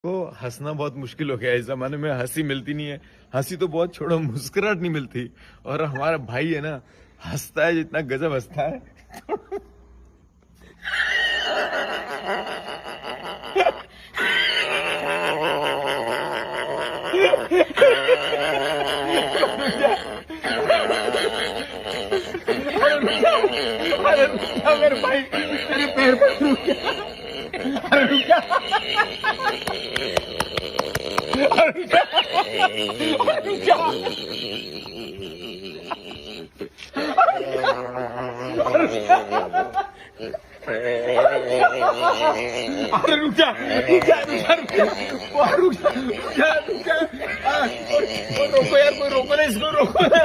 को हंसना बहुत मुश्किल हो गया है। इस जमाने में हंसी मिलती नहीं है। हंसी तो बहुत छोड़ो, मुस्कुराहट नहीं मिलती। और हमारा भाई है ना, हंसता है जितना गजब हंसता है। अरे मेरे भाई, तेरे पैर पर रुक गया। अरे रुक जा। रोको यार, कोई रोको ना इसको, रोको ना।